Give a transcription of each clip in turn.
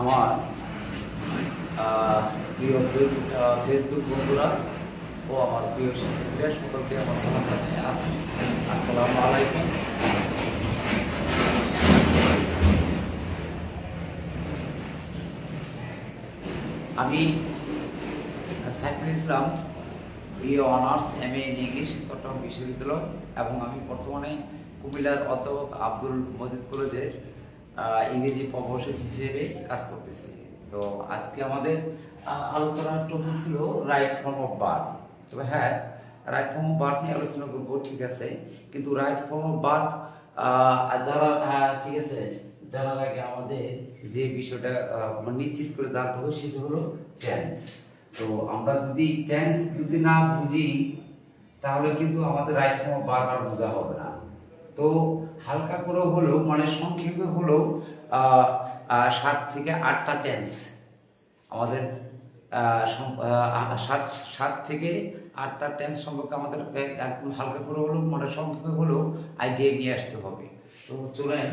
আমার প্রিয় ফেসবুক বন্ধুরা ও আমার প্রিয় শিক্ষার্থীরা সকলকে আমার সালাম জানাই। আসসালামু আলাইকুম। আমি সাইফুল ইসলাম, প্রিয় honours MA in English, Chittagong বিশ্ববিদ্যালয়, এবং আমি বর্তমানে কুমিল্লার অধ্যাপক আব্দুল মজিদ কলেজের ইংরেজি প্রভাষক হিসেবে কাজ করতেছি। তো আজকে আমাদের আলোচনার টপিক ছিল রাইট ফর্ম অফ ভার্ব। তবে হ্যাঁ, রাইট ফর্ম অফ ভার্ব নিয়ে আলোচনা করবো, ঠিক আছে, কিন্তু রাইট ফর্ম অফ ভার্ব যারা ঠিক আছে জানার আগে আমাদের যে বিষয়টা নিশ্চিত করে জানতে হবে সেটা হলো টেন্স। তো আমরা যদি টেন্স না বুঝি তাহলে কিন্তু আমাদের রাইট ফর্ম অফ ভার্ব আর বোঝা হবে না। তো হালকা করে হলেও মানে সংক্ষেপে হলেও 7 থেকে 8টা টেন্স আমাদের 7 থেকে 8টা টেন্স সম্পর্কে আমাদের একদম হালকা করে হলেও মানে সংক্ষেপে হলেও আইডিয়া নিয়ে আসতে হবে। তো চলেন,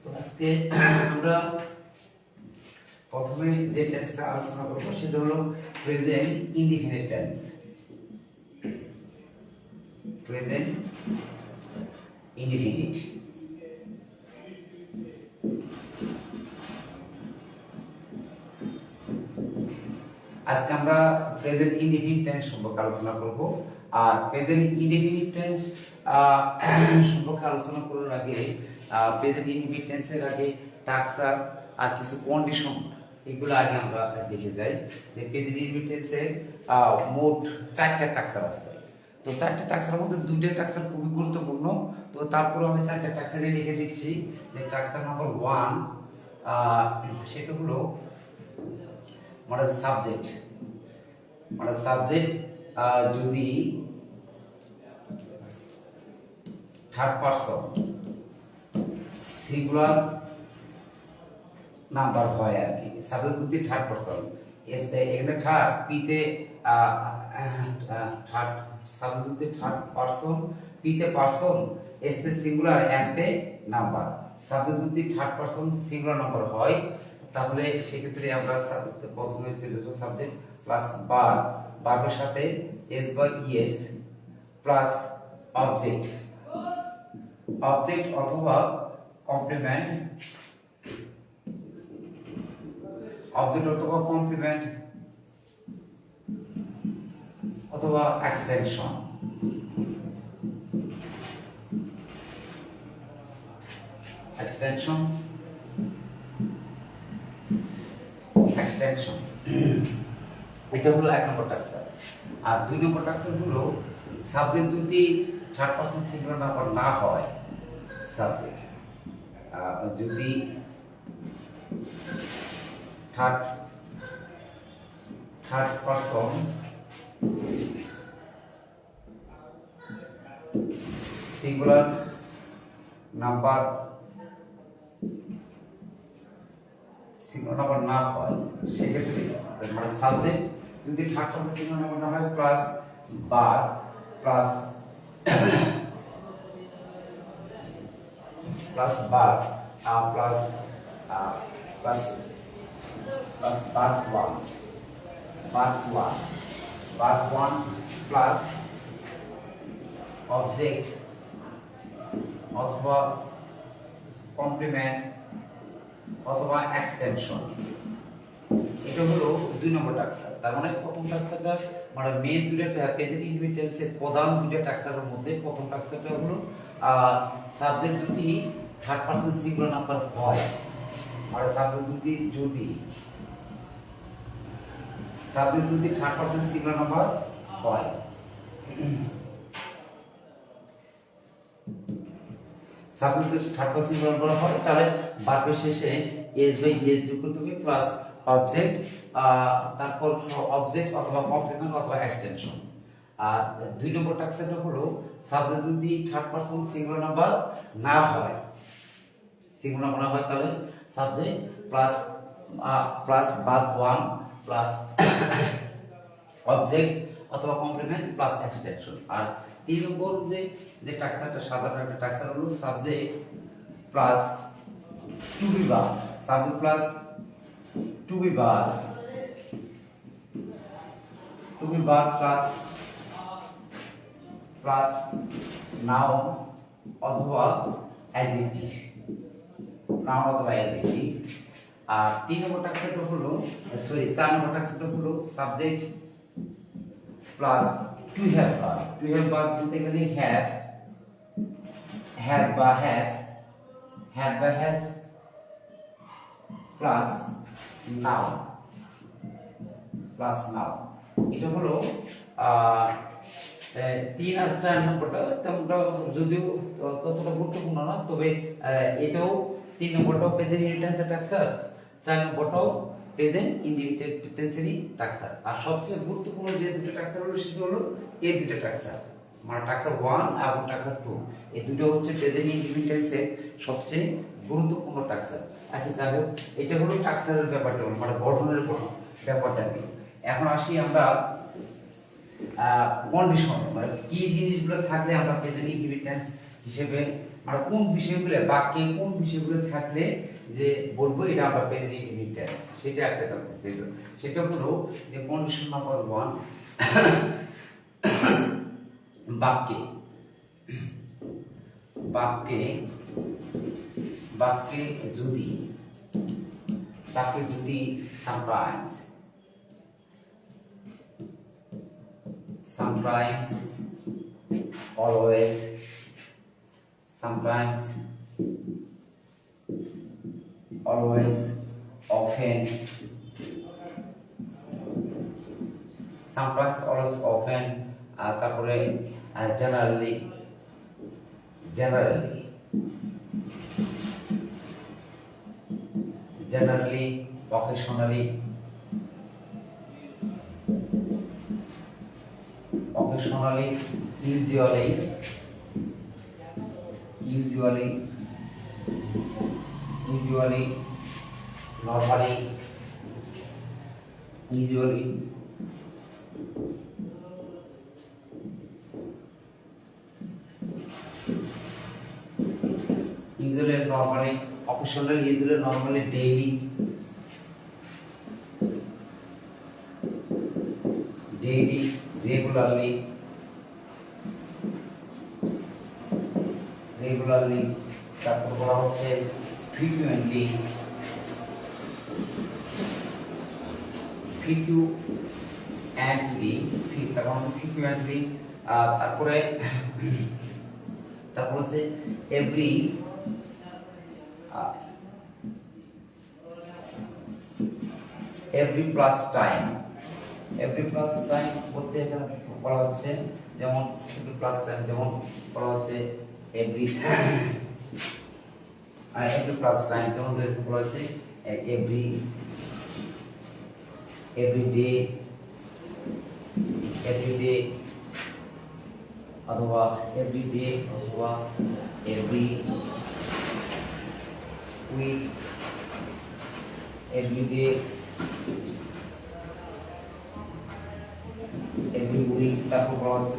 তো আজকে আমরা প্রথমে যে টেন্সটা আলোচনা করবো সেটা হলো present indefinite tense. Present indefinite. আজকে আমরা প্রেজেন্ট ইনডিফিনিট টেন্স সম্পর্কে আলোচনা করব। আর প্রেজেন্ট ইনডিফিনিট টেন্স সম্পর্কে আলোচনা করার আগে প্রেজেন্ট ইনডিফিনিট টেন্সের আগে টাক্সার আর কিছু কন্ডিশন এগুলো আগে আমরা দেখে যাই। যে প্রেজেন্ট ইনডিফিনিট টেন্সের মোট 4টা টাক্সার আছে। তো 4টা টাক্সার মধ্যে 2টা টাক্সার খুবই গুরুত্বপূর্ণ। তো তারপরে আমি 4টা টাক্সারে লিখে দিচ্ছি। যে টাক্সার নাম্বার 1 সেটা হলো মানে সাবজেক্ট। মানে সাবজেক্ট যদি থার্ড পারসন সিঙ্গুলার নাম্বার হয় আর কি। সাবজেক্ট যদি থার্ড পারসন, এখানে থার্ড পিতে থার্ড সাবজেক্ট যদি থার্ড পারসন, পিতে পারসন, এসতে সিঙ্গুলার, এতে নাম্বার। সাবজেক্ট যদি থার্ড পারসন সিঙ্গুলার নাম্বার হয় তাহলে সেক্ষেত্রে আমরা প্রথমে সাবজেক্ট প্লাস ভার্ব, ভার্বের সাথে এস বা ইএস প্লাস অবজেক্ট, অবজেক্ট অথবা কমপ্লিমেন্ট, অবজেক্ট অথবা কমপ্লিমেন্ট অথবা এক্সটেনশন। এক্সটেনশন এক্সটেনশন এটা হলো 1 নম্বর টাক্সার। আর 2 নম্বর টাক্সার হলো সাবজেক্ট যদি থার্ড পারসন সিঙ্গুলার নাম্বার না হয়, সাবজেক্ট যদি থার্ড পারসন সিঙ্গুলার নাম্বার না হয় সেক্ষেত্রে মানে সাবজেক্ট যদি থার্ড পারসন সিঙ্গুলার নাম্বার না হয় plus verb plus verb plus verb 1 plus object অথবা কমপ্লিমেন্ট অথবা এক্সটেনশন। এটা হলো 2 নম্বর টাক্সার। তার মানে প্রথম টাক্সারটা মানে মেইন দুইটা প্রেজেন্ট ইনডিফিনিট টেন্সের প্রধান দুইটা টাক্সারের মধ্যে প্রথম টাক্সারটা হলো সাবজেক্ট যদি থার্ড পারসন সিঙ্গুলার নাম্বার হয়, মানে সাবজেক্ট যদি থার্ড পারসন সিঙ্গুলার নাম্বার হয়, সাবজেক্ট যদি থার্ড পারসন সিঙ্গুলার নাম্বার হয় তাহলে ভার্বের শেষে এস বাই ইএস যোগ করতে হবে প্লাস অবজেক্ট, তারপর অবজেক্ট অথবা কমপ্লিমেন্ট অথবা এক্সটেনশন। আর 2 নম্বর টাক্সারটা হলো সাবজেক্ট যদি থার্ড পারসন সিঙ্গুলার নাম্বার না হয়, তাহলে subject plus verb 1 plus object অথবা কমপ্লিমেন্ট প্লাস এক্সটেনশন। আর 3 নম্বর যে টাক্সারটা সাধারণ একটা টাক্সার হলো subject plus to be verb, subject plus to be বার প্লাস নাউন অথবা অ্যাডজেক্টিভ, নাউন অথবা অ্যাডজেক্টিভ। আর 3 নম্বর টাক্সারটা হলো 4 নম্বর টাক্সারটা হলো subject plus to have verb. To have verb বলতে গেলে হ্যাভ বা হ্যাজ প্লাস নাউন এটা হলো 3 আর 4 নম্বরটা তেমনটা যদিও ততটা গুরুত্বপূর্ণ না, তবে এটাও 3 নম্বরটাও প্রেজেন্ট ইনডিফিনিট টাক্সার, 4 নম্বরটাও প্রেজেন্ট ইনডিফিনিট টেন্সেরই টাক্সার। আর সবচেয়ে গুরুত্বপূর্ণ যে দুটো টাক্সার হলো সেটা হলো এই দুটো টাক্সার, মানে টাক্সার 1 এবং টাক্সার 2। এই দুটো হচ্ছে প্রেজেন্ট ইনডিফিনিট টেন্সের সবচেয়ে গুরুত্বপূর্ণ টাক্সার। আচ্ছা যাই হোক, এটা হলো টাক্সারের ব্যাপারটা হলো, মানে গঠনের ব্যাপারটা নিয়ে। এখন আসি আমরা কন্ডিশন, মানে কি জিনিসগুলো থাকলে আমরা প্রেজেন্ট ইনডিফিনিট টেন্স হিসেবে, মানে কোন বিষয়গুলো বাক্যে কোন বিষয়গুলো থাকলে যে বলবো এটা আমরা প্রেজেন্ট ইনডিফিনিট টেন্স, সেটা একটা জানতে চাইব। সেটা হলো যে কন্ডিশন নাম্বার 1, বাক্যে যদি sometimes always often তারপরে generally occasionally usually normally normally, occasionally, usually, normally, daily, regularly, তারপর বলা হচ্ছে frequently, তারপরে হচ্ছে every plus time বলতে এখানে বলা হচ্ছে যেমন every plus time, যেমন বলা হচ্ছে every plus time, যেমন বলা হচ্ছে every day অথবা every day অথবা every week, every day, তারপর বলা হচ্ছে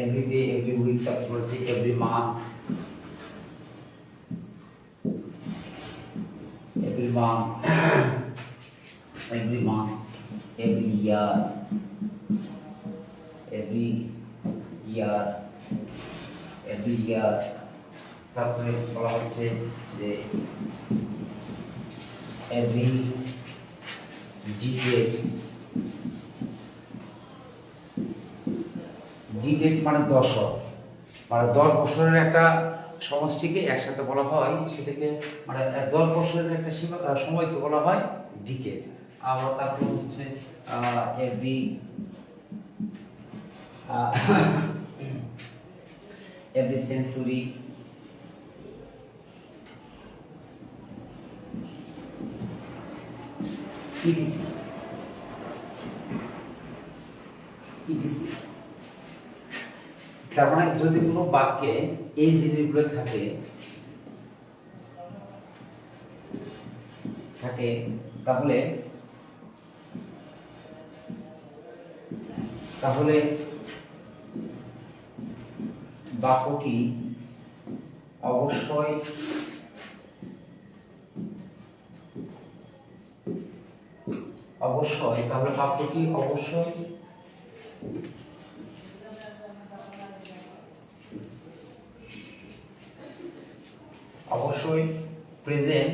every day, every week, তারপর বলছে every month, every year, তারপরে বলা হচ্ছে যে every decade, মানে দশক, মানে 10 বছরের একটা সমষ্টিকে একসাথে বলা হয়, সেটাকে মানে 10 বছরের একটা সময়কে বলা হয় ডিকেড। আবার তারপর হচ্ছে every century, etc. তার মানে যদি কোনো বাক্যে এই জিনিসগুলো থাকে তাহলে বাক্যটি অবশ্যই অবশ্যই তাহলে বাক্যটি অবশ্যই অবশ্যই প্রেজেন্ট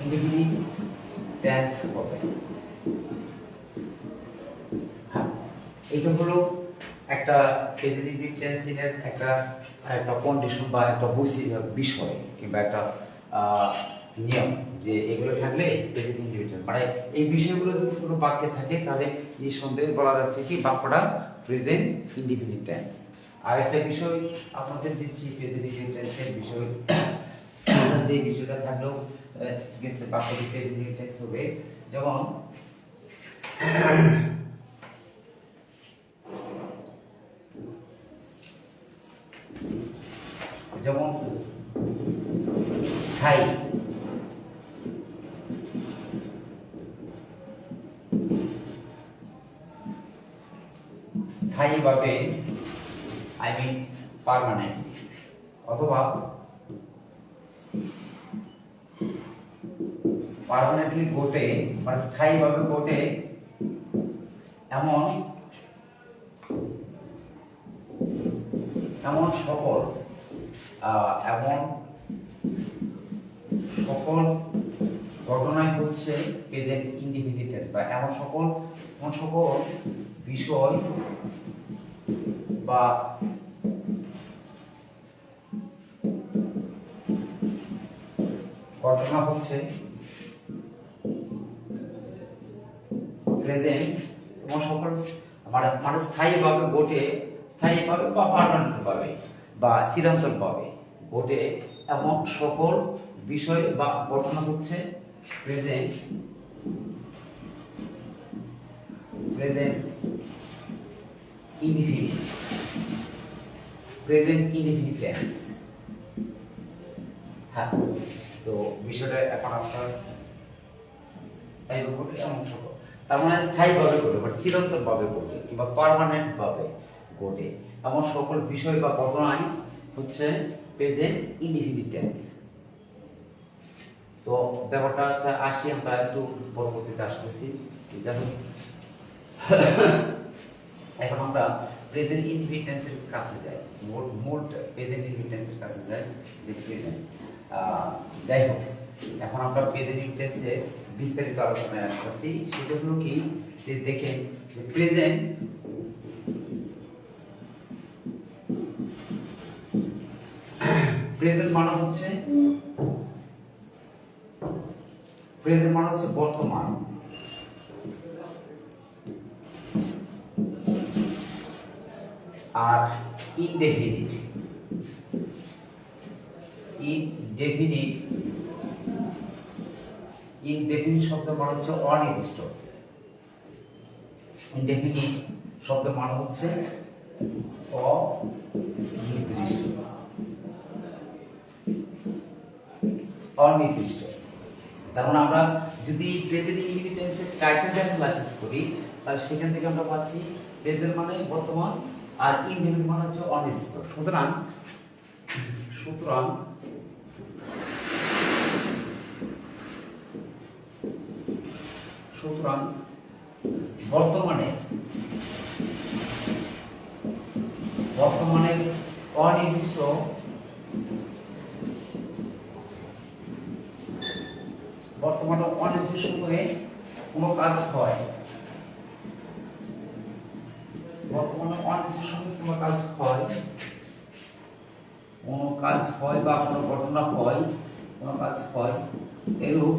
ইনডিফিনিট টেন্স হবে। হ্যাঁ, এটা হলো একটা প্রেজেন্ট টেন্সের একটা একটা কন্ডিশন বা একটা বিষয় কিংবা একটা নিয়ম, যে এগুলো থাকলে প্রেজেন্ট ইন্ডিভিজুয়াল মানে এই বিষয়গুলো যদি কোনো বাক্যে থাকে তাহলে এই সন্দেহে বলা যাচ্ছে কি বাক্যটা প্রেজেন্ট ইনডিফিনিট টেন্স। আর একটা বিষয় আপনাদের দিচ্ছি প্রেজেন্ট ইনডিফিনিট টেন্সের বিষয়, যে বিষয়টা থাকলেও ঠিক আছে বাক্যটি প্রেজেন্ট ইনডিফিনিট টেন্স হবে। যেমন যেমন স্থায়ী, স্থায়ীভাবে আই মিন পার্মানেন্ট, অথবা পার্মানেন্টলি ঘটে মানে স্থায়ীভাবে ঘটে এমন এমন সকল ঘটনাই হচ্ছে প্রেজেন্ট ইনডিফিনিট টেন্স, বা এমন সকল বিষয় বা ঘটনা হচ্ছে প্রেজেন্ট এবং সকল মানে স্থায়ীভাবে ঘটে, স্থায়ীভাবে বা পার্মানেন্ট ভাবে বা চিরন্তনভাবে ঘটে এমন সকল বিষয় বা ঘটনা হচ্ছে প্রেজেন্ট ইনডিফিনিট টেন্স। হ্যাঁ, তো বিষয়টা এখন আপনার ঘটে এমন সকল, তার মানে স্থায়ীভাবে ঘটে মানে চিরন্তনভাবে ঘটে কিংবা পার্মানেন্ট ভাবে ঘটে এমন সকল বিষয় বা ঘটনাই হচ্ছে প্রেজেন্ট ইনডিফিনিট টেন্স। তো ব্যাপারটা আসি আমরা একটু পরবর্তীতে আসতেছি। এখন আমরা প্রেজেন্ট ইনডিফিনিট টেন্সের কাছে যাই, মূল প্রেজেন্ট ইনডিফিনিট টেন্সের কাছে যাই, যে প্রেজেন্ট। যাই হোক, এখন আমরা প্রেজেন্ট ইনডিফিনিট টেন্সের বিস্তারিত আলোচনায় আসতেছি। সেটা হলো কি, যে দেখেন যে প্রেজেন্ট মানে হচ্ছে বর্তমান, আর ইনডেফিনিট শব্দ মানে হচ্ছে অনির্দিষ্ট। ইনডেফিনিট শব্দ মানে হচ্ছে অনির্দিষ্ট। তার মানে আমরা যদি প্রেজেন্ট ইনডিফিনিট টেন্সের ক্রাইটেরিয়া অ্যানালাইসিস করি, তাহলে সেখান থেকে আমরা পাচ্ছি প্রেজেন্ট মানে বর্তমান আর ইনডিফিনিট মানে হচ্ছে অনির্দিষ্ট। সুতরাং বর্তমানের অনির্দিষ্ট সময়ে কোনো কাজ হয়, বা কোনো ঘটনা হয়, কোনো কাজ হয়, এরূপ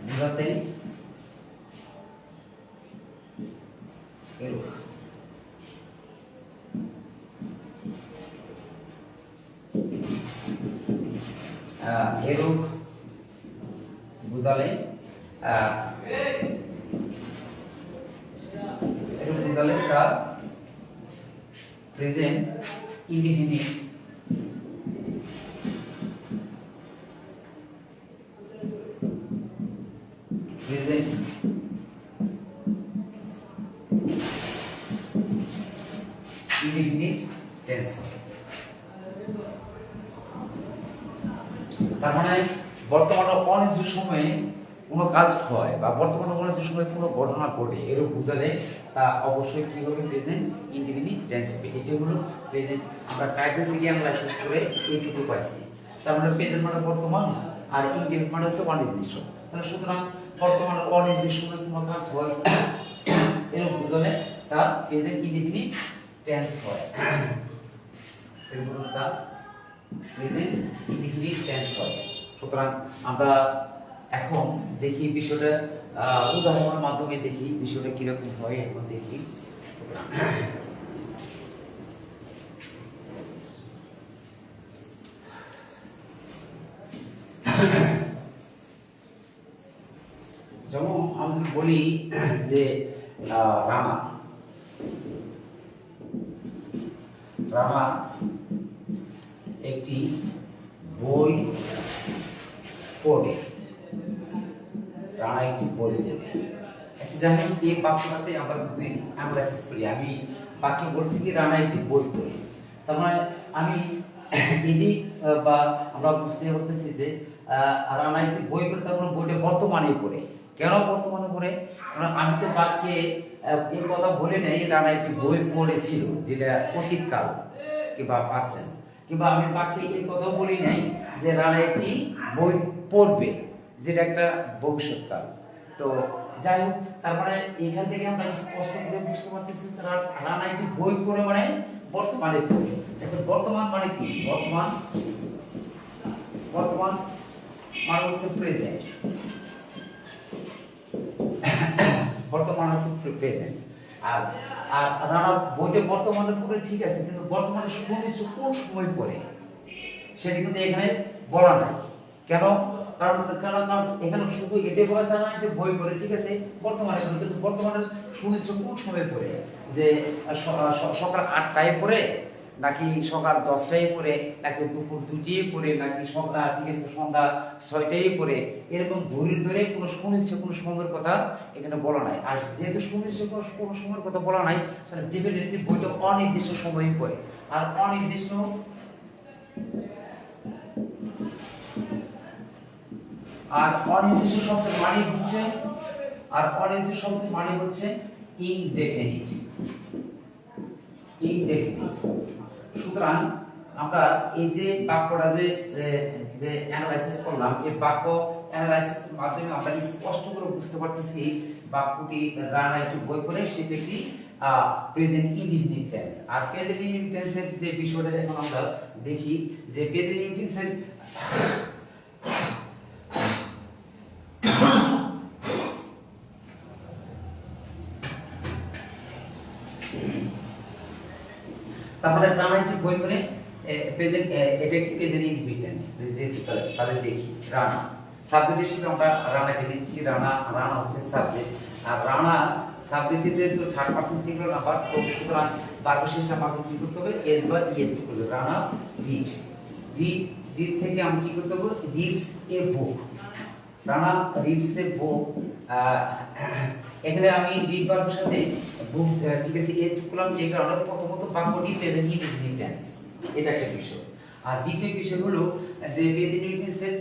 বোঝাতে এরূপ বুঝালে তার প্রেজেন্ট ইনডিফিনিট ইনডিফিনিট টেন্স হয়। তার মানে বর্তমানে অনির্দিষ্ট সময়ে কোনো কাজ হয় বা বর্তমানে অনির্দিষ্ট সময়ে কোনো ঘটনা ঘটে এরকম বোঝালে তা অবশ্যই কি হবে, প্রেজেন্ট ইনডিফিনিট টেন্স হবে। এটি হলো প্রেজেন্ট। আমরা টাইটেল থেকে অ্যানালাইসিস করে এইটুকু পাইছি। তার মানে প্রেজেন্ট মানে বর্তমান আর ইনডিফিনিট মানে হচ্ছে অনির্দিষ্ট। তাহলে সুতরাং বর্তমানে অনির্দিষ্ট সময়ে কোনো কাজ হয় এরকম বোঝালে তা প্রেজেন্ট ইনডিফিনিট টেন্স হয়। এরকম তা প্রেজেন্ট ইনডিফিনিট টেন্স হয়। সুতরাং আমরা এখন দেখি বিষয়টা উদাহরণের মাধ্যমে দেখি বিষয়টা কিরকম হয়। এখন দেখি যেমন আমি বলি যে রানা রানা একটি বই পড়ে। রানা একটি বই পড়ে। আচ্ছা যাই হোক, এই বাক্যটাতে আমরা যদি অ্যানালাইসিস করি, আমি বাক্য বলছি কি রানা একটি বই পড়ে। তার মানে আমি এটি বা আমরা বুঝতে পারতেছি যে রানা একটি বই পড়ে, তার মানে বইটা বর্তমানে পড়ে। কেন বর্তমানে পড়ে? কারণ আমি তো বাক্যে এই কথা বলে নেই রানা একটি বই পড়েছিল, যেটা অতীতকাল কিংবা পাস্ট টেন্স, কিংবা আমি বাক্যে এই কথাও বলি নাই যে রানা একটি বই পড়বে, যেটা একটা ভবিষ্যৎকাল। তো যাই হোক, তার মানে এখান থেকে আমরা স্পষ্ট করে বুঝতে পারতেছি রানা একটি বই পড়ে মানে বর্তমানে পড়ে। আচ্ছা বর্তমান মানে কি? বর্তমান বর্তমান মানে হচ্ছে প্রেজেন্ট। বর্তমান আছে প্রেজেন্ট। আর আর রানা বইটা বর্তমানে পড়ে, ঠিক আছে, কিন্তু বর্তমানে সুনির্দিষ্ট কোন সময় পড়ে সেটা কিন্তু এখানে বলা নাই। কেন? কারণ এখানে শুধু এটাই বলা যায় না যে বই পড়ে, ঠিক আছে, বর্তমানে পড়ে, কিন্তু বর্তমানে সুনির্দিষ্ট কোন সময় পড়ে, যে সকাল 8টায় পড়ে, নাকি সকাল 10টায় পড়ে, নাকি দুপুর 2টায় পড়ে, নাকি সকাল, ঠিক আছে, সন্ধ্যা 6টায় পড়ে, এরকম ঘড়ির ধরে কোনো সুনির্দিষ্ট কোনো সময়ের কথা এখানে বলা নাই। আর যেহেতু সুনির্দিষ্ট কোনো সময়ের কথা বলা নাই, তাহলে ডেফিনেটলি বইটা অনির্দিষ্ট সময়ই পড়ে। আর অনির্দিষ্ট শব্দের মানে হচ্ছে ইনডেফিনিট। সুতরাং আমরা এই যে বাক্যটা যে অ্যানালাইসিস করলাম, এই বাক্য অ্যানালাইসিসের মাধ্যমে আমরা স্পষ্ট করে বুঝতে পারতেছি বাক্যটি রানা একটি বই পড়ে সেটা একটি প্রেজেন্ট ইনডিফিনিট টেন্স। আর প্রেজেন্ট ইনডিফিনিট টেন্সের যে বিষয়টা এখন আমরা দেখি, যে প্রেজেন্ট ইনডিফিনিট টেন্সের তাহলে রানা একটি বই পড়ে প্রেজেন্ট, এটা একটি প্রেজেন্ট ইনডিফিনিট টেন্স। তাহলে দেখি রানা সাবজেক্ট হিসেবে আমরা রানাকে নিচ্ছি। রানা হচ্ছে সাবজেক্ট, আর রানা সাবজেক্টে তো থার্ড পারসন সিঙ্গুলার নাম্বার, তো সুতরাং বাক্য শেষে আমাকে কি করতে হবে? এস বা ইএস যোগ করতে হবে। রানা রিড থেকে আমি কি করতে হবে? Reads a book. Rana reads a book. এখানে আমি রিড ভার্বের সাথে বুক, ঠিক আছে, এ যোগ করলাম। এই কারণে প্রথমত বাক্যটি প্রেজেন্ট ইনডিফিনিট টেন্স, এটা একটা বিষয়। আর দ্বিতীয় বিষয় হলো যে প্রেজেন্ট ইনডিফিনিট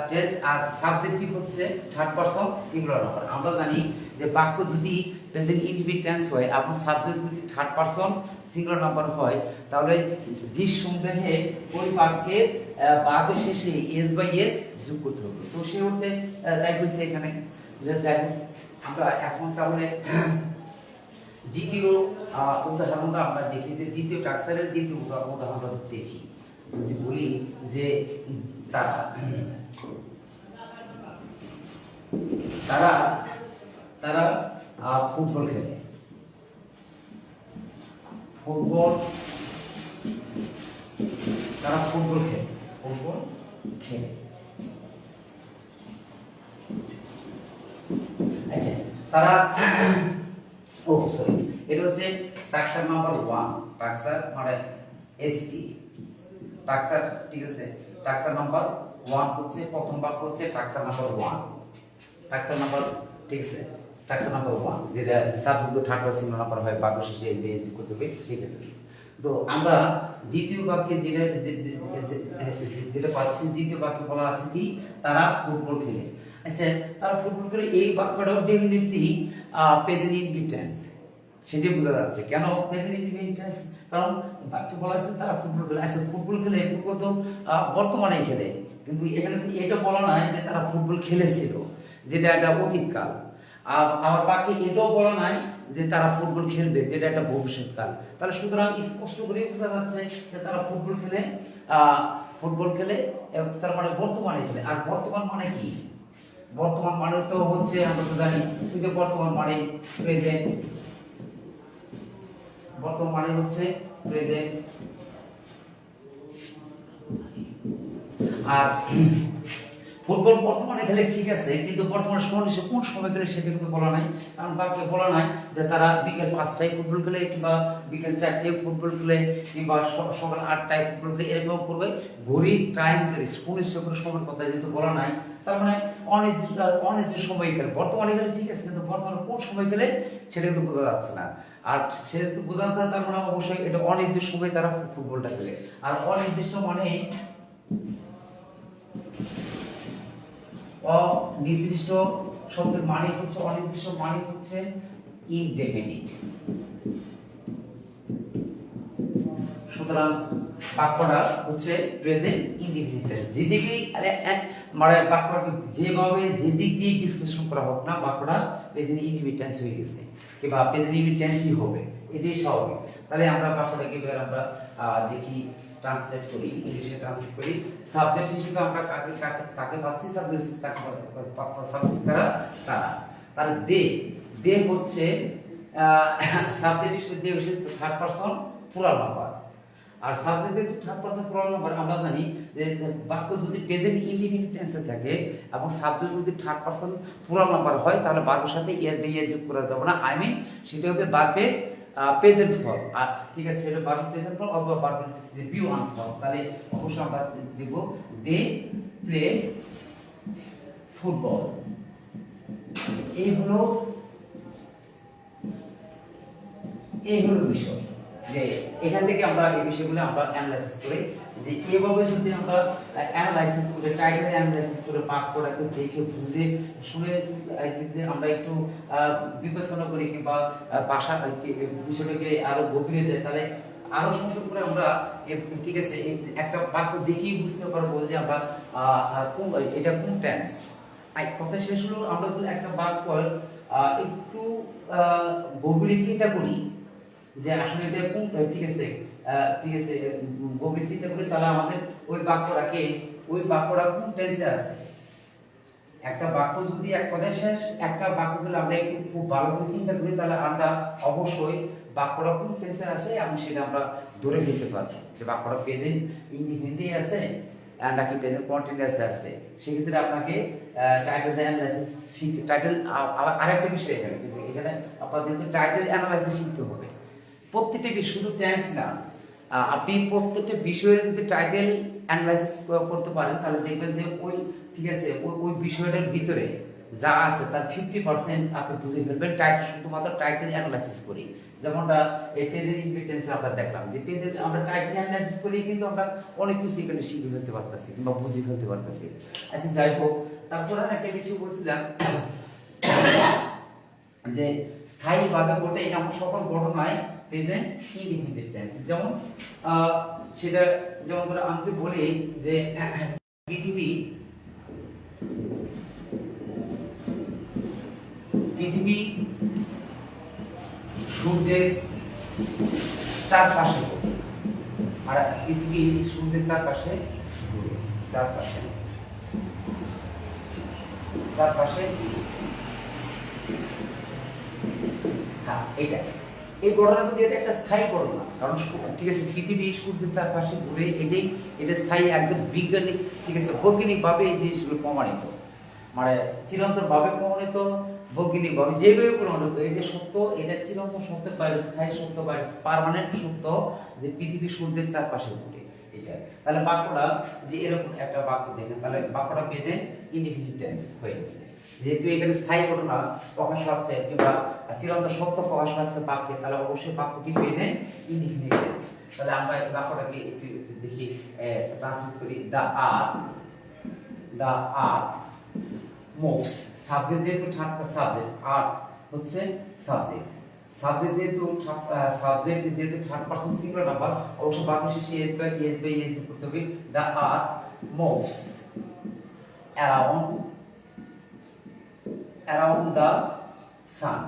টেন্স আর সাবজেক্টিভ হচ্ছে থার্ড পারসন সিঙ্গুলার নাম্বার। আমরা জানি যে বাক্য যদি প্রেজেন্ট ইনডিফিনিট টেন্স হয় এবং সাবজেক্ট যদি থার্ড পারসন সিঙ্গুলার নাম্বার হয়, তাহলে নিঃসন্দেহে ওই বাক্যের ভার্বের শেষে এস বাই এস যোগ করতে হবে। তো সে অর্থে তাই হয়েছে এখানে। যাই হোক, আমরা এখন তাহলে দ্বিতীয় উদাহরণটা আমরা দেখি, যে দ্বিতীয় টাক্সারের দ্বিতীয় উদাহরণটা দেখি। যদি বলি যে তারা ফুটবল খেলে। তারা ফুটবল খেলে। আচ্ছা, তারা সরি, এটা হচ্ছে টাক্সার নাম্বার 1। টাক্সার মানে এসটি টাক্সার, ঠিক আছে, টাক্সার নাম্বার 1 হচ্ছে প্রথম বাক্য হচ্ছে টাক্সার নাম্বার 1। টাক্সার নাম্বার, ঠিক আছে, টাক্সার নাম্বার 1 যেটা subject third person singular number হয়, বাক্য শেষে এস যোগ করতে হবে সেই ক্ষেত্রে। তো আমরা দ্বিতীয় বাক্যে যেটা পাচ্ছি, দ্বিতীয় বাক্যে বলা আছে কি তারা ফুটবল খেলে। আচ্ছা, তারা ফুটবল খেলে এই বাক্যটাও ডেফিনেটলি প্রেজেন্ট ইনডিফিনিট টেন্স, সেটাই বোঝা যাচ্ছে। কেন প্রেজেন্ট ইনডিফিনিট টেন্স? কারণ বাক্যে বলা আছে তারা ফুটবল খেলে। আচ্ছা, ফুটবল খেলে, ফুটবল তো বর্তমানে খেলে, কিন্তু এখানে তো এটা বলা নাই যে তারা ফুটবল খেলেছিল, যেটা একটা অতীতকাল। আর আমার বাক্যে এটাও বলা নাই যে তারা ফুটবল খেলবে, যেটা একটা ভবিষ্যৎকাল। তাহলে সুতরাং স্পষ্ট করে বোঝা যাচ্ছে যে তারা ফুটবল খেলে, ফুটবল খেলে, তার মানে বর্তমানে খেলে। আর বর্তমান মানে কি? বর্তমান মানে তো হচ্ছে, আমরা তো জানি যে বর্তমান মানে প্রেজেন্ট, বর্তমান মানে হচ্ছে প্রেজেন্ট। আর ফুটবল বর্তমানে খেলে ঠিক আছে, কিন্তু বর্তমানে সময় কোন সময় খেলে সেটা কিন্তু বলা নাই। কারণ বাক্যে বলা নাই যে তারা বিকেল 5টায় ফুটবল খেলে, কিংবা বিকেল 4টায় ফুটবল খেলে, কিংবা সকাল 8টায় ফুটবল খেলে, এরকম করবে। ঘড়ির টাইম সুনিশ্চিত করে সময়ের কথা যেহেতু বলা নাই, তার মানে অনির্দিষ্ট সময় খেলে। বর্তমানে খেলে ঠিক আছে, কিন্তু বর্তমানে কোন সময় খেলে সেটা কিন্তু বোঝা যাচ্ছে না। আর সেটা যদি বোঝা যাচ্ছে, তার মানে অবশ্যই এটা অনির্দিষ্ট সময় তারা ফুটবলটা খেলে। আর অনির্দিষ্ট মানে অনির্দিষ্ট শব্দের মানে হচ্ছে, অনির্দিষ্ট মানে হচ্ছে ইনডেফিনিট। সুতরাং বাক্যটা হচ্ছে প্রেজেন্ট ইনডেফিনিট টেন্স। যেদিকেই মানে বাক্যটাকে যেভাবে যেদিক দিয়ে বিশ্লেষণ করা হোক না, বাক্যটা প্রেজেন্ট ইনডেফিনিট টেন্স হয়ে গেছে, কিংবা প্রেজেন্ট ইনডেফিনিট টেন্সই হবে, এটাই স্বাভাবিক। তাহলে আমরা বাক্যটাকে এবার আমরা দেখি, ট্রান্সলেট করি, ইংলিশে ট্রান্সলেট করি। সাবজেক্ট হিসেবে আমরা কাকে কাকে কাকে পাচ্ছি? সাবজেক্ট কাকে সাবজেক্ট তারা, তারা দে হচ্ছে সাবজেক্ট হিসেবে দে হচ্ছে থার্ড পারসন প্লুরাল নাম্বার। আর সাবজেক্ট যেহেতু থার্ড পারসন প্লুরাল নাম্বার, আমরা জানি যে বাক্য যদি প্রেজেন্ট ইনডিফিনিট টেন্সে থাকে এবং সাবজেক্ট যদি থার্ড পারসন প্লুরাল নাম্বার হয়, তাহলে ভার্বের সাথে এস বা ইএস যোগ করা যাবে না। আই মিন সেটা হবে ভার্বের প্রেজেন্ট ফর্ম। আর ঠিক আছে, সেটা ভার্বের প্রেজেন্ট ফর্ম অথবা ভার্বের যে বি ওয়ান ফর্ম। তাহলে অবশ্যই আমরা দেখব দে প্লে ফুটবল। এই হলো বিষয়, যে এখান থেকে আমরা এই বিষয়গুলো আমরা অ্যানালাইসিস করি, যে এভাবে যদি আমরা অ্যানালাইসিস করে, টাইটেল অ্যানালাইসিস করে, বাক্যটাকে দেখে বুঝে শুনে আমরা একটু বিবেচনা করি, কিংবা ভাষা বিষয়টাকে আরো গভীরে যাই, তাহলে আরো সুন্দর করে আমরা ঠিক আছে একটা বাক্য দেখেই বুঝতে পারবো যে আমরা এটা কোন টেন্স। কথা শেষ হলো, আমরা যদি একটা বাক্য একটু গভীরে চিন্তা করি যে আসলে এটা কোন, ঠিক আছে গভীর চিন্তা করি, তাহলে আমাদের ওই বাক্যটা কোন টেন্সে আছে। একটা বাক্য যদি এক কথায় শেষ, একটা বাক্য যদি আমরা একটু খুব ভালো করে চিন্তা করি, তাহলে আমরা অবশ্যই বাক্যটা কোন টেন্সে আছে এবং সেটা আমরা ধরে ফেলতে পারবো যে বাক্যটা প্রেজেন্ট ইনডিফিনিটে আছে নাকি প্রেজেন্ট কন্টিনিউয়াসে আছে। সেক্ষেত্রে আপনাকে টাইটেল অ্যানালাইসিস টাইটেল আরেকটা বিষয় এখানে আপনাদের টাইটেল অ্যানালাইসিস শিখতে হবে। প্রত্যেকটা বিষয়, শুধু টেন্স না, আপনি প্রত্যেকটা বিষয়ের যদি টাইটেল অ্যানালাইসিস করতে পারেন, তাহলে দেখবেন যে ওই ঠিক আছে ওই বিষয়টার ভিতরে যা আছে তার 50% আপনি বুঝে ফেলবেন টাইটেল, শুধুমাত্র টাইটেল অ্যানালাইসিস করি। যেমনটা এই প্রেজেন্ট ইনডিফিনিট আমরা দেখলাম, যে প্রেজেন্ট আমরা টাইটেল অ্যানালাইসিস করি কিন্তু আমরা অনেক কিছু এখানে শিখে ফেলতে পারতেছি কিংবা বুঝে ফেলতে পারতেছি। আচ্ছা, যাই হোক, তারপর একটা বিষয় বলছিলাম যে স্থায়ীভাবে ঘটে এমন সকল ঘটনায় প্রেজেন্ট ইনডিফিনিট টেন্স। যেমন সেটা যেমন করে আমি বলি যে পৃথিবী সূর্যের চারপাশে, আর পৃথিবী সূর্যের চারপাশে এটা এই ঘটনা কিন্তু এটা একটা স্থায়ী ঘটনা, কারণ ঠিক আছে পৃথিবী সূর্যের চারপাশে ঘুরে, এটা স্থায়ী, একদম বিজ্ঞানিক, ঠিক আছে বৈজ্ঞানিক ভাবে এই জিনিসগুলো প্রমাণিত, মানে চিরন্তন ভাবে প্রমাণিত, বৈজ্ঞানিক ভাবে যেভাবে প্রমাণিত। এই যে সত্য, এটা চিরন্তন সত্য, বাইরে স্থায়ী সত্য, বাইরে পার্মানেন্ট সত্য, যে পৃথিবী সূর্যের চারপাশে ঘুরে এটা। তাহলে বাক্যটা যে এরকম একটা বাক্য দেখেন, তাহলে বাক্যটা প্রেজেন্ট ইনডিফিনিট টেন্স হয়ে গেছে। যেহেতু এখানে স্থায়ী ঘটনা প্রকাশ পাচ্ছে কিংবা চিরন্ত সত্য প্রকাশ পাচ্ছে বাক্যে, তাহলে অবশ্যই বাক্যটি প্রেজেন্ট ইনডিফিনিট টেন্স। তাহলে আমরা এই বাক্যটাকে একটু দেখি, ট্রান্সলেট করি। The earth moves. সাবজেক্ট যেহেতু থার্ড সাবজেক্ট, আর্থ হচ্ছে সাবজেক্ট, সাবজেক্ট যেহেতু থার্ড পারসন সিঙ্গুলার নাম্বার, অবশ্যই বাক্য শেষে এস বাই এস করতে হবে। The earth moves around the sun,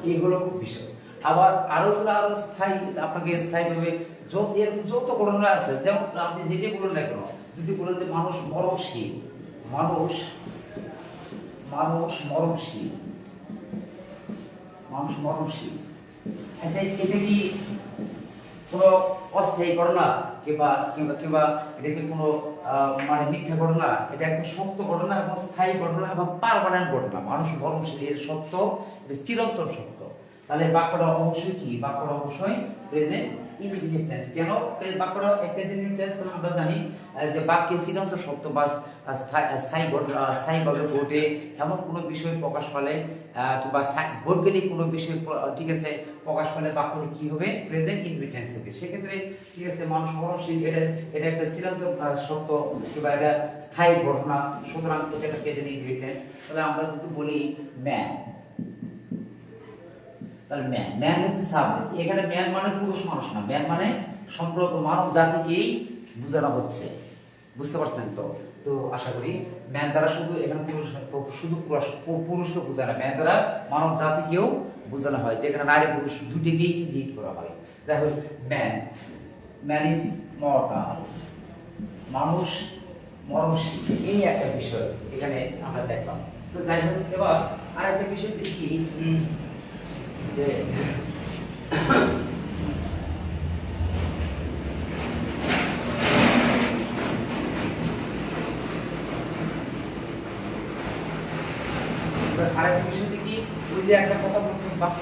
এই হলো বিষয়। আবার আরো স্থায়ী, আপনাকে স্থায়ী ভাবে যত ঘটনা আছে, যেমন আপনি যেটা বলেন না কেন, যদি বলেন যে মানুষ মরণশীল, আচ্ছা, এটা কি কোনো অস্থায়ী ঘটনা কিংবা কিংবা কিংবা এটা কি কোনো মানে মিথ্যা ঘটনা? এটা একটা সত্য ঘটনা এবং স্থায়ী ঘটনা এবং পার্মানেন্ট ঘটনা। মানুষ মরণশীল, এর সত্য, এটা চিরন্তন সত্য। তাহলে বাক্যটা অবশ্যই কি? বাক্যটা অবশ্যই প্রেজেন্ট ইনডিফিনিট টেন্স। কেন বাক্যটা প্রেজেন্ট টেন্স? কারণ আমরা জানি যে বাক্যে চিরন্তন সত্য বা স্থায়ীভাবে ঘটে এমন কোনো বিষয় প্রকাশ পালে কিংবা বৈজ্ঞানিক কোনো বিষয়, ঠিক আছে, প্রকাশ পালে বাক্যটি কি হবে? প্রেজেন্ট ইনডিফিনিট টেন্স হবে। সেক্ষেত্রে ঠিক আছে, মানুষ মরণশীল, এটা একটা চিরন্তন সত্য কিংবা এটা স্থায়ী ঘটনা, সুতরাং এটা একটা প্রেজেন্ট ইনডিফিনিট টেন্স। তাহলে আমরা যদি বলি ম্যান, তাহলে ম্যান হচ্ছে সাবজেক্ট। এখানে ম্যান মানে পুরুষ মানুষ না, ম্যান মানে সম্পূর্ণ মানব জাতিকেই বোঝানো হচ্ছে। বুঝতে পারছেন তো? তো আশা করি ম্যান দ্বারা শুধু এখানে পুরুষকে বোঝানো, ম্যান দ্বারা মানব জাতিকেও বোঝানো হয়, যেখানে নারী পুরুষ দুটিকেই ইঙ্গিত করা হয়। যাই হোক, ম্যান ইজ মর্টাল, মানুষ মরণশীল, এই একটা বিষয় এখানে আমরা দেখলাম। তো যাই হোক, এবার আর একটা বিষয় দেখি যে আরেকটা বিষয় দেখি, ওই যে একটা কথা বলছি বাক্য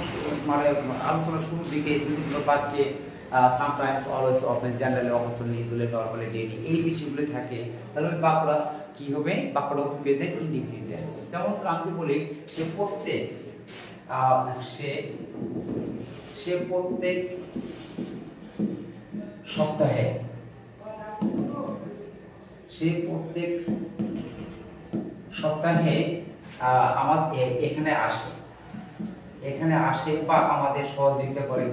মানে আলোচনার শুরুর দিকে, যদি কোনো বাক্যে sometimes, always, often, generally, occasionally, usually, normally, daily এই বিষয়গুলো থাকে, তাহলে ওই বাক্যটা কি হবে? বাক্যটা হবে প্রেজেন্ট ইনডিফিনিট টেন্স। যেমন আমি বলি যে প্রত্যেক সে প্রত্যেক সপ্তাহে, আমাদের এখানে আসে বা আমাদের সহযোগিতা করে।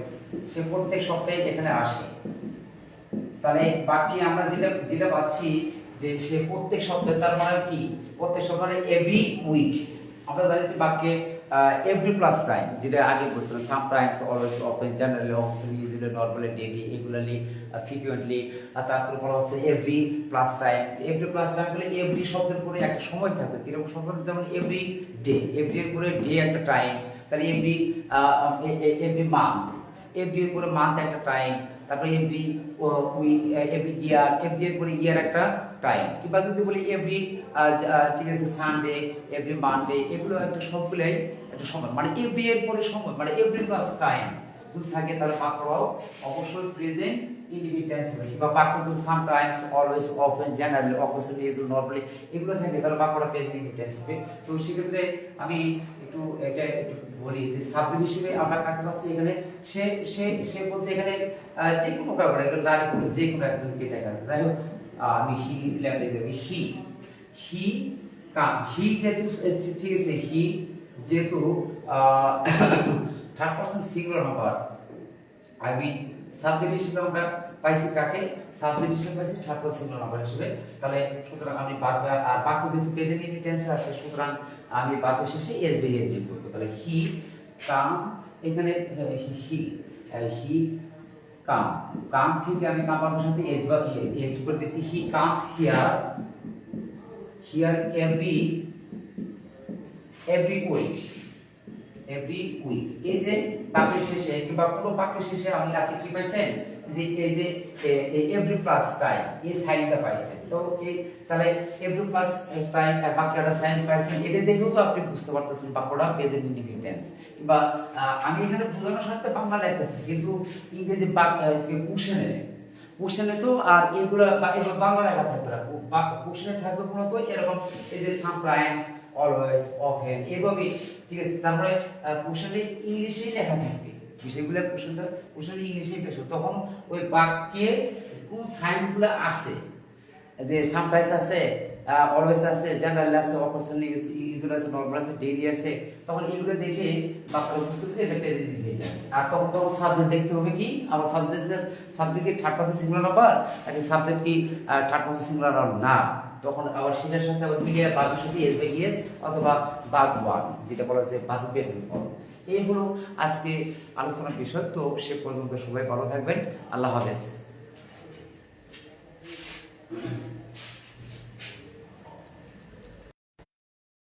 সে প্রত্যেক সপ্তাহে এখানে আসে। তাহলে বাকি আমরা যেটা পাচ্ছি যে সে প্রত্যেক সপ্তাহে, তার মানে কি? প্রত্যেক সপ্তাহে এভরি উইক। আমরা জানি যে বাক্যে এভরি প্লাস টাইম, যেটা আগে বলছিলাম, sometimes, always, often, generally, occasionally, usually, normally, daily, regularly, frequently. তারপরে বলা হচ্ছে every plus time. Every plus time বলে এভরি শব্দের পরে একটা সময় থাকবে। কিরকম সময়? যেমন এভরি ডে, এভরি এর পরে ডে একটা টাইম। তাহলে এভরি মান্থ, এভরি এর পরে মান্থ একটা টাইম। তারপরে every week, every year, every এর পরে ইয়ার একটা টাইম। কিংবা যদি বলি এভরি, ঠিক আছে, সানডে, এভরি মানডে, এগুলো একটা সবগুলোই একটা সময়, মানে এভরি এর পরে সময়, মানে এভরি প্লাস টাইম যদি থাকে, তাহলে বাক্যটাও অবশ্যই প্রেজেন্ট ইনডিফিনিট টেন্স হবে। কিংবা বাক্য যদি sometimes, always, often, generally, occasionally, usually, normally এগুলো থাকে, তাহলে বাক্যটা প্রেজেন্ট ইনডিফিনিট টেন্স হবে। তো সেক্ষেত্রে আমি এটা একটু বলি যে সাবজেক্ট হিসেবে আমরা কাকে পাচ্ছি এখানে? সে বলতে এখানে যে কোনো কারণে নারী পুরুষ যে কোনো একজনকে দেখা যায়। যাই হোক, আমি হি দিলাম, হি কাম, হি যেহেতু, ঠিক আছে, হি যেহেতু third person singular number, I mean subject হিসেবে আমরা পাইছি কাকে? সাবজেক্ট হিসেবে পাইছি থার্ড পারসন সিঙ্গুলার নাম্বার হিসেবে। তাহলে সুতরাং আমি আর বাক্য যেহেতু প্রেজেন্ট ইনডিফিনিট টেন্স আছে, সুতরাং আমি বাক্য শেষে এস দিয়ে যোগ করব। তাহলে হি কাম, এখানে হি কাম থেকে আমি কাম বাক্যের সাথে এস করে দিয়েছি। He comes here every week, এই যে বাক্যের শেষে কিংবা কোনো বাক্যের শেষে আপনি কি পাইছেন? যে এই যে এভরি প্লাস টাইম, এই সাইনটা পাইছেন। তো এই তাহলে এভরি প্লাস টাইম বাক্যটা সাইন পাইছেন, এটা দেখেও তো আপনি বুঝতে পারতেছেন বাক্যটা প্রেজেন্ট ইনডিফিনিট টেন্স। কিংবা আমি এখানে বোঝানোর স্বার্থে বাংলা লিখতেছি, কিন্তু ইংরেজি কোশ্চেনে তো আর এগুলো বাংলা লেখা থাকবে না, কোশ্চেনে থাকবে মূলত এরকম এই যে সামটাইমস, অলওয়েজ, অফেন এভাবে, ঠিক আছে। তারপরে কোশ্চেনে ইংলিশেই লেখা থাকবে বিষয়গুলো, কোশ্চেনে ইংলিশেই পেশ, তখন ওই বাক্যে কোন সাইনগুলো আছে, যে সামটাইমস আছে, অলওয়েজ আছে, জেনারেল আছে, অপারেশন ইউজুয়াল আছে, নরমাল আছে, ডেইলি আছে, তখন এগুলো দেখে বাক্যটা বুঝতে পারবে এটা প্রেজেন্ট ইনডিফিনিট। আর তখন সাবজেক্ট দেখতে হবে কি, আমার subject third person singular number, নাকি সাবজেক্ট কি থার্ড পারসন সিঙ্গুলার নাম্বার না, তখন আবার সেটার সাথে আবার মিলিয়ে বাক্যের সাথে এস বাই এস অথবা বাক ওয়ান যেটা বলা হচ্ছে বাক বেতন ফল। এই হলো আজকে আলোচনার বিষয়। তো সে পর্যন্ত সবাই ভালো থাকবেন, আল্লাহ হাফেজ।